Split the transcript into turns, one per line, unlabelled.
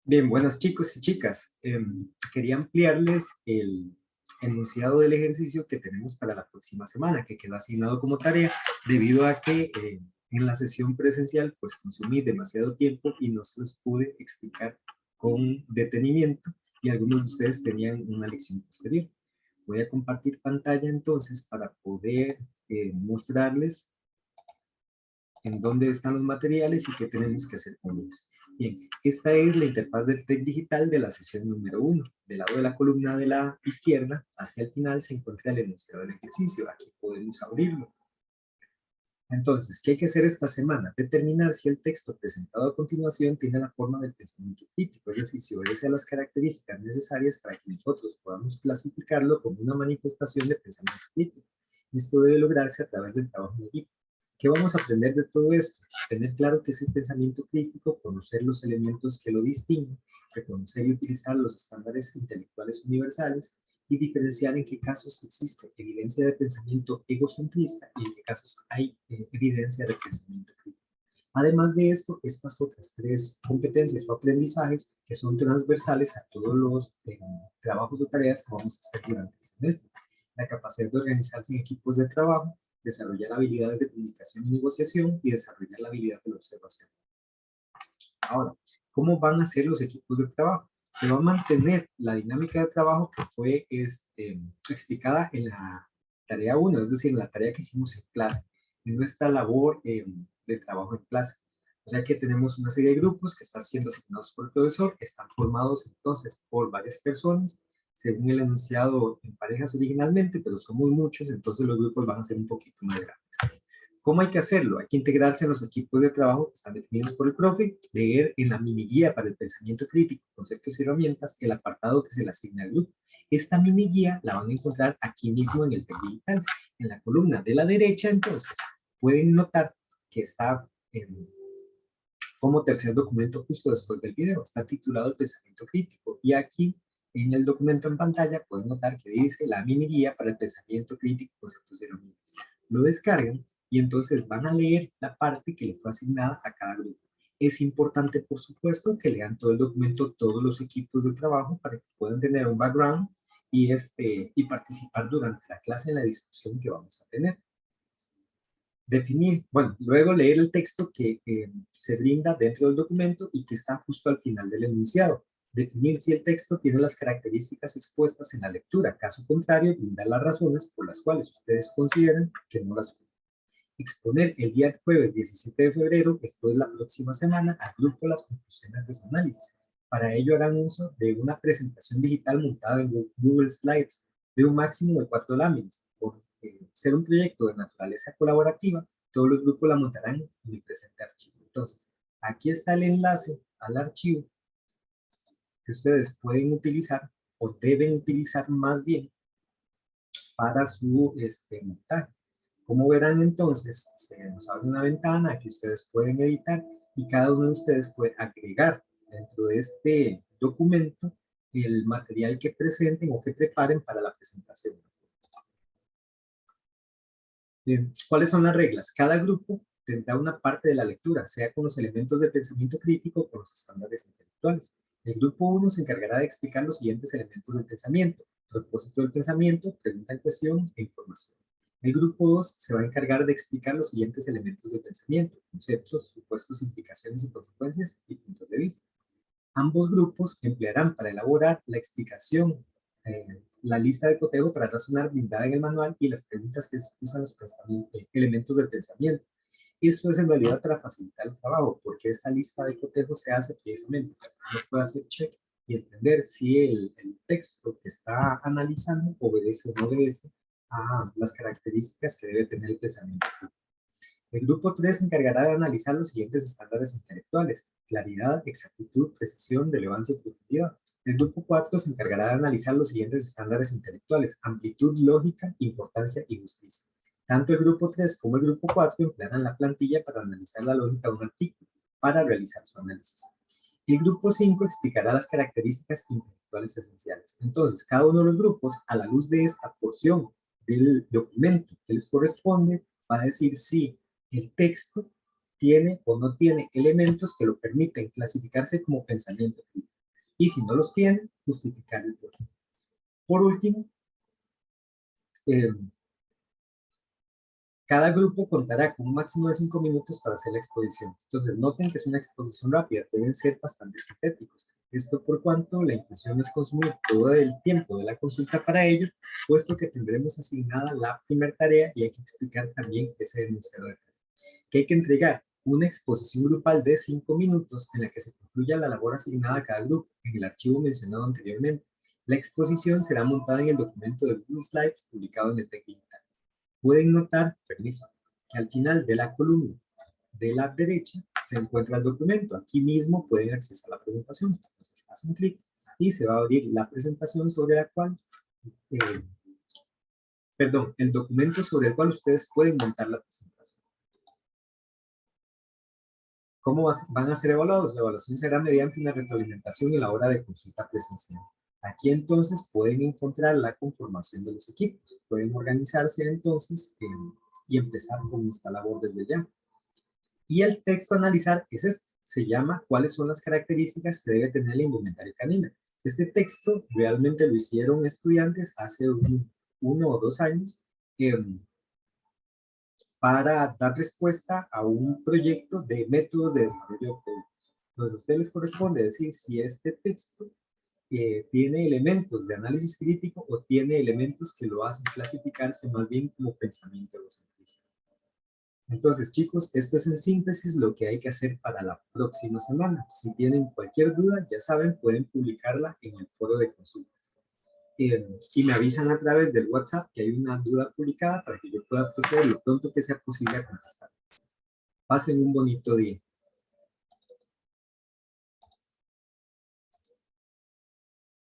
Bien, buenas chicos y chicas. Quería ampliarles el enunciado del ejercicio que tenemos para la próxima semana, que quedó asignado como tarea, debido a que en la sesión presencial pues consumí demasiado tiempo y no se los pude explicar con detenimiento y algunos de ustedes tenían una lección posterior. Voy a compartir pantalla entonces para poder mostrarles en dónde están los materiales y qué tenemos que hacer con ellos. Bien, esta es la interfaz del TEC digital de la sesión número 1. Del lado de la columna de la izquierda, hacia el final, se encuentra el enunciado del ejercicio. Aquí podemos abrirlo. Entonces, ¿qué hay que hacer esta semana? Determinar si el texto presentado a continuación tiene la forma del pensamiento crítico, es decir, si obedece a las características necesarias para que nosotros podamos clasificarlo como una manifestación de pensamiento crítico. Y esto debe lograrse a través del trabajo en equipo. ¿Qué vamos a aprender de todo esto? Tener claro qué es el pensamiento crítico, conocer los elementos que lo distinguen, reconocer y utilizar los estándares intelectuales universales y diferenciar en qué casos existe evidencia de pensamiento egocentrista y en qué casos hay evidencia de pensamiento crítico. Además de esto, estas otras tres competencias o aprendizajes que son transversales a todos los trabajos o tareas que vamos a hacer durante el semestre. La capacidad de organizarse en equipos de trabajo, desarrollar habilidades de comunicación y negociación y desarrollar la habilidad de la observación. Ahora, ¿cómo van a ser los equipos de trabajo? Se va a mantener la dinámica de trabajo que fue explicada en la tarea 1, es decir, en la tarea que hicimos en clase, en nuestra labor de trabajo en clase. O sea que tenemos una serie de grupos que están siendo asignados por el profesor, están formados entonces por varias personas, según el enunciado en parejas originalmente, pero somos muchos, entonces los grupos van a ser un poquito más grandes. ¿Cómo hay que hacerlo? Hay que integrarse en los equipos de trabajo que están definidos por el profe, leer en la mini guía para el pensamiento crítico, conceptos y herramientas, el apartado que se le asigna al grupo. Esta mini guía la van a encontrar aquí mismo en el TEC digital. En la columna de la derecha, entonces, pueden notar que está como tercer documento justo después del video. Está titulado el pensamiento crítico. Y aquí, en el documento en pantalla, pueden notar que dice la mini guía para el pensamiento crítico, conceptos y herramientas. Lo descargan y entonces van a leer la parte que le fue asignada a cada grupo. Es importante, por supuesto, que lean todo el documento, todos los equipos de trabajo, para que puedan tener un background y participar durante la clase en la discusión que vamos a tener. Definir, bueno, luego leer el texto que se brinda dentro del documento y que está justo al final del enunciado. Definir si el texto tiene las características expuestas en la lectura. Caso contrario, brindar las razones por las cuales ustedes consideran que no las tienen. Exponer el día jueves 17 de febrero, esto es la próxima semana, al grupo las conclusiones de su análisis. Para ello harán uso de una presentación digital montada en Google Slides de un máximo de 4 láminas. Por ser un proyecto de naturaleza colaborativa, todos los grupos la montarán en el presente archivo. Entonces, aquí está el enlace al archivo que ustedes pueden utilizar o deben utilizar más bien para su montaje. Como verán entonces, se nos abre una ventana que ustedes pueden editar y cada uno de ustedes puede agregar dentro de este documento el material que presenten o que preparen para la presentación. Bien, ¿cuáles son las reglas? Cada grupo tendrá una parte de la lectura, sea con los elementos de pensamiento crítico o con los estándares intelectuales. El grupo 1 se encargará de explicar los siguientes elementos del pensamiento: propósito del pensamiento, pregunta en cuestión e información. El grupo 2 se va a encargar de explicar los siguientes elementos del pensamiento: conceptos, supuestos, implicaciones y consecuencias y puntos de vista. Ambos grupos emplearán para elaborar la explicación, la lista de cotejo para razonar brindada en el manual y las preguntas que usan los elementos del pensamiento. Esto es en realidad para facilitar el trabajo, porque esta lista de cotejo se hace precisamente para que uno pueda hacer check y entender si el texto que está analizando obedece o no obedece a las características que debe tener el pensamiento. El grupo 3 se encargará de analizar los siguientes estándares intelectuales: claridad, exactitud, precisión, relevancia y profundidad. El grupo 4 se encargará de analizar los siguientes estándares intelectuales: amplitud, lógica, importancia y justicia. Tanto el grupo 3 como el grupo 4 emplearán la plantilla para analizar la lógica de un artículo, para realizar su análisis. El grupo 5 explicará las características intelectuales esenciales. Entonces, cada uno de los grupos, a la luz de esta porción del documento que les corresponde, va a decir si el texto tiene o no tiene elementos que lo permiten clasificarse como pensamiento crítico. y si no los tienen, justificar el por qué. Por último, cada grupo contará con un máximo de 5 minutos para hacer la exposición. Entonces, noten que es una exposición rápida, deben ser bastante sintéticos. Esto por cuanto la intención es consumir todo el tiempo de la consulta para ello, puesto que tendremos asignada la primera tarea y hay que explicar también ese enunciado de tarea. Que hay que entregar una exposición grupal de 5 minutos en la que se concluya la labor asignada a cada grupo en el archivo mencionado anteriormente. La exposición será montada en el documento de Google Slides publicado en el TEC Digital. Pueden notar, permiso, que al final de la columna de la derecha se encuentra el documento. Aquí mismo pueden acceder a la presentación. Entonces hacen clic y se va a abrir la presentación sobre la cual, el documento sobre el cual ustedes pueden montar la presentación. ¿Cómo van a ser evaluados? La evaluación será mediante una retroalimentación en la hora de consulta presencial. Aquí entonces pueden encontrar la conformación de los equipos. Pueden organizarse entonces y empezar con esta labor desde ya. Y el texto a analizar es este. Se llama ¿cuáles son las características que debe tener la indumentaria canina? Este texto realmente lo hicieron estudiantes hace 1 o 2 años para dar respuesta a un proyecto de métodos de desarrollo de productos. Entonces a ustedes les corresponde decir si este texto tiene elementos de análisis crítico o tiene elementos que lo hacen clasificarse más bien como pensamiento egocentrista. Entonces, chicos, esto es en síntesis lo que hay que hacer para la próxima semana. Si tienen cualquier duda, ya saben, pueden publicarla en el foro de consultas. Y me avisan a través del WhatsApp que hay una duda publicada para que yo pueda proceder lo pronto que sea posible a contestar. Pasen un bonito día.